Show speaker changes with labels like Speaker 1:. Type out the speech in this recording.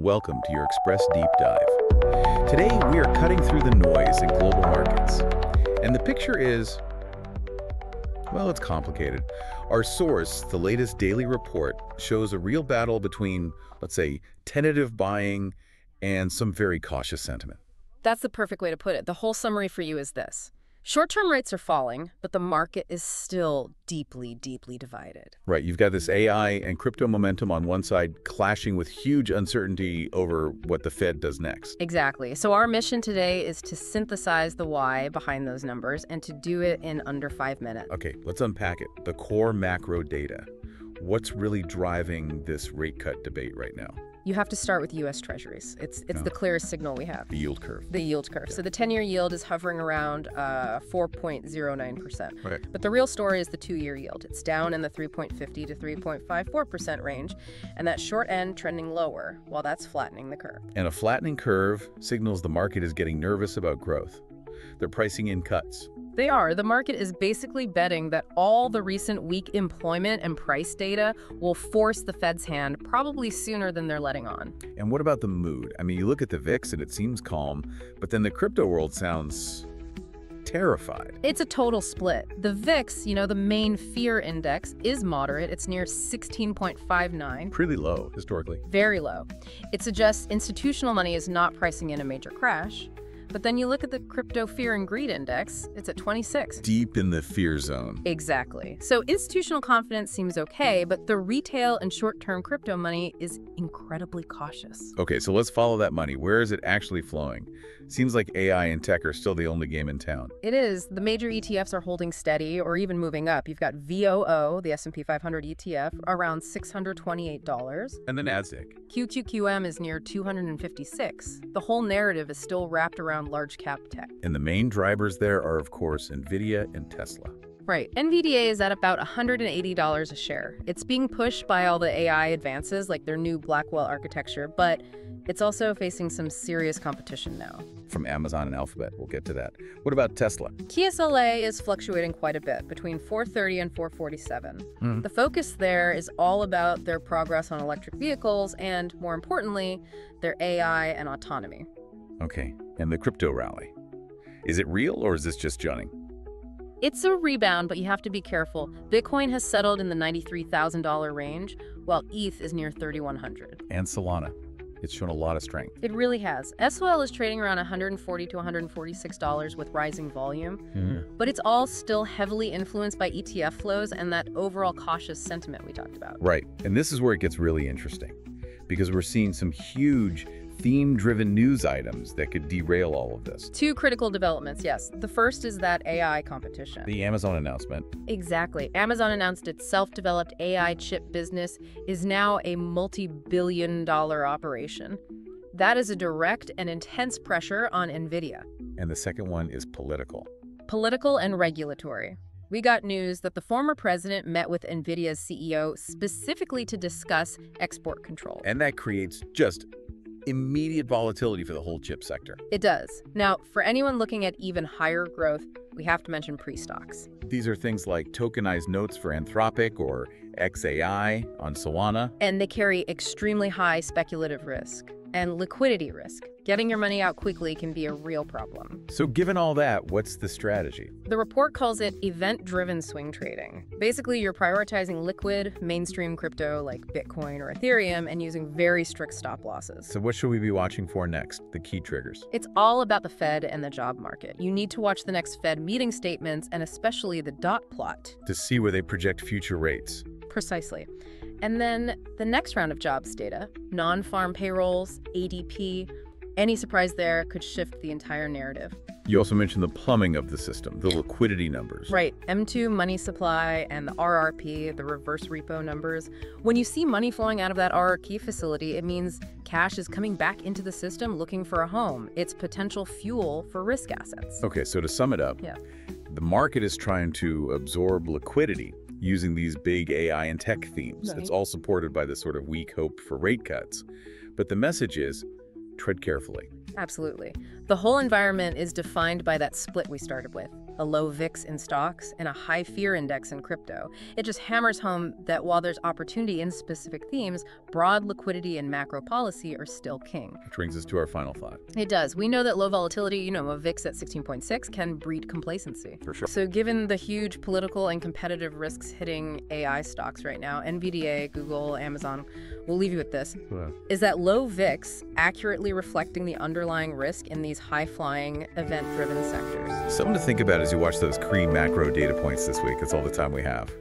Speaker 1: welcome to your Express Deep Dive. Today, we are cutting through the noise in global markets. And the picture is, well, it's complicated. Our source, the latest daily report, shows a real battle between, let's say, tentative buying and some very cautious sentiment.
Speaker 2: That's the perfect way to put it. The whole summary for you is this. Short-term rates are falling, but the market is still deeply, deeply divided.
Speaker 1: Right. You've got this AI and crypto momentum on one side clashing with huge uncertainty over what the Fed does next.
Speaker 2: Exactly. So our mission today is to synthesize the why behind those numbers and to do it in under 5 minutes.
Speaker 1: Okay, let's unpack it. The core macro data. What's really driving this rate cut debate right now?
Speaker 2: You have to start with U.S. Treasuries. It's the clearest signal we have.
Speaker 1: The yield curve.
Speaker 2: The yield curve.
Speaker 1: Yeah.
Speaker 2: So the 10-year yield is hovering around 4.09%.
Speaker 1: Right.
Speaker 2: But the real story is the 2-year yield. It's down in the 3.50 to 3.54% range, and that short end trending lower while that's flattening the curve.
Speaker 1: And a flattening curve signals the market is getting nervous about growth. They're pricing in cuts.
Speaker 2: They are. The market is basically betting that all the recent weak employment and price data will force the Fed's hand probably sooner than they're letting on.
Speaker 1: And what about the mood? I mean, you look at the VIX and it seems calm, but then the crypto world sounds terrified.
Speaker 2: It's a total split. The VIX, the main fear index, is moderate. It's near 16.59.
Speaker 1: Pretty low, historically.
Speaker 2: Very low. It suggests institutional money is not pricing in a major crash. But then you look at the crypto fear and greed index, it's at 26.
Speaker 1: Deep in the fear zone.
Speaker 2: Exactly. So institutional confidence seems okay, but the retail and short-term crypto money is incredibly cautious.
Speaker 1: Okay, so let's follow that money. Where is it actually flowing? Seems like AI and tech are still the only game in town.
Speaker 2: It is. The major ETFs are holding steady or even moving up. You've got VOO, the S&P 500 ETF, around $628.
Speaker 1: And the NASDAQ.
Speaker 2: QQQM is near 256. The whole narrative is still wrapped around large cap tech.
Speaker 1: And the main drivers there are, of course, NVIDIA and Tesla.
Speaker 2: Right. NVDA is at about $180 a share. It's being pushed by all the AI advances, like their new Blackwell architecture, but it's also facing some serious competition now.
Speaker 1: From Amazon and Alphabet. We'll get to that. What about Tesla?
Speaker 2: TSLA is fluctuating quite a bit, between 430 and 447. The focus there is all about their progress on electric vehicles and, more importantly, their AI and autonomy.
Speaker 1: Okay, and the crypto rally. Is it real or is this just Johnny?
Speaker 2: It's a rebound, but you have to be careful. Bitcoin has settled in the $93,000 range, while ETH is near $3,100.
Speaker 1: And Solana. It's shown a lot of strength.
Speaker 2: It really has. SOL is trading around $140 to $146 with rising volume, but it's all still heavily influenced by ETF flows and that overall cautious sentiment we talked about.
Speaker 1: Right, and this is where it gets really interesting, because we're seeing some huge theme-driven news items that could derail all of this.
Speaker 2: 2 critical developments, yes. The first is that AI competition.
Speaker 1: The Amazon announcement.
Speaker 2: Exactly. Amazon announced its self-developed AI chip business is now a multi-billion-dollar operation. That is a direct and intense pressure on NVIDIA.
Speaker 1: And the second one is political.
Speaker 2: Political and regulatory. We got news that the former president met with NVIDIA's CEO specifically to discuss export control.
Speaker 1: And that creates just immediate volatility for the whole chip sector.
Speaker 2: It does. Now, for anyone looking at even higher growth, we have to mention pre-stocks.
Speaker 1: These are things like tokenized notes for Anthropic or XAI on Solana.
Speaker 2: And they carry extremely high speculative risk and liquidity risk. Getting your money out quickly can be a real problem.
Speaker 1: So given all that, what's the strategy?
Speaker 2: The report calls it event-driven swing trading. Basically, you're prioritizing liquid, mainstream crypto like Bitcoin or Ethereum and using very strict stop losses.
Speaker 1: So what should we be watching for next? The key triggers.
Speaker 2: It's all about the Fed and the job market. You need to watch the next Fed meeting statements and especially the dot plot.
Speaker 1: To see where they project future rates.
Speaker 2: Precisely. And then the next round of jobs data, non-farm payrolls, ADP, any surprise there could shift the entire narrative.
Speaker 1: You also mentioned the plumbing of the system, the liquidity numbers.
Speaker 2: Right. M2 money supply and the RRP, the reverse repo numbers. When you see money flowing out of that RRP facility, it means cash is coming back into the system looking for a home. It's potential fuel for risk assets.
Speaker 1: Okay, so to sum it up, the market is trying to absorb liquidity using these big AI and tech themes.
Speaker 2: Right.
Speaker 1: It's all supported by this sort of weak hope for rate cuts. But the message is, tread carefully.
Speaker 2: Absolutely. The whole environment is defined by that split we started with. a low VIX in stocks, and a high fear index in crypto. It just hammers home that while there's opportunity in specific themes, broad liquidity and macro policy are still king.
Speaker 1: Which brings us to our final thought.
Speaker 2: It does. We know that low volatility, a VIX at 16.6 can breed complacency.
Speaker 1: For sure.
Speaker 2: So given the huge political and competitive risks hitting AI stocks right now, NVDA, Google, Amazon, we'll leave you with this.
Speaker 1: Wow.
Speaker 2: Is that low VIX accurately reflecting the underlying risk in these high-flying, event-driven sectors?
Speaker 1: Something to think about as you watch those key macro data points this week. That's all the time we have.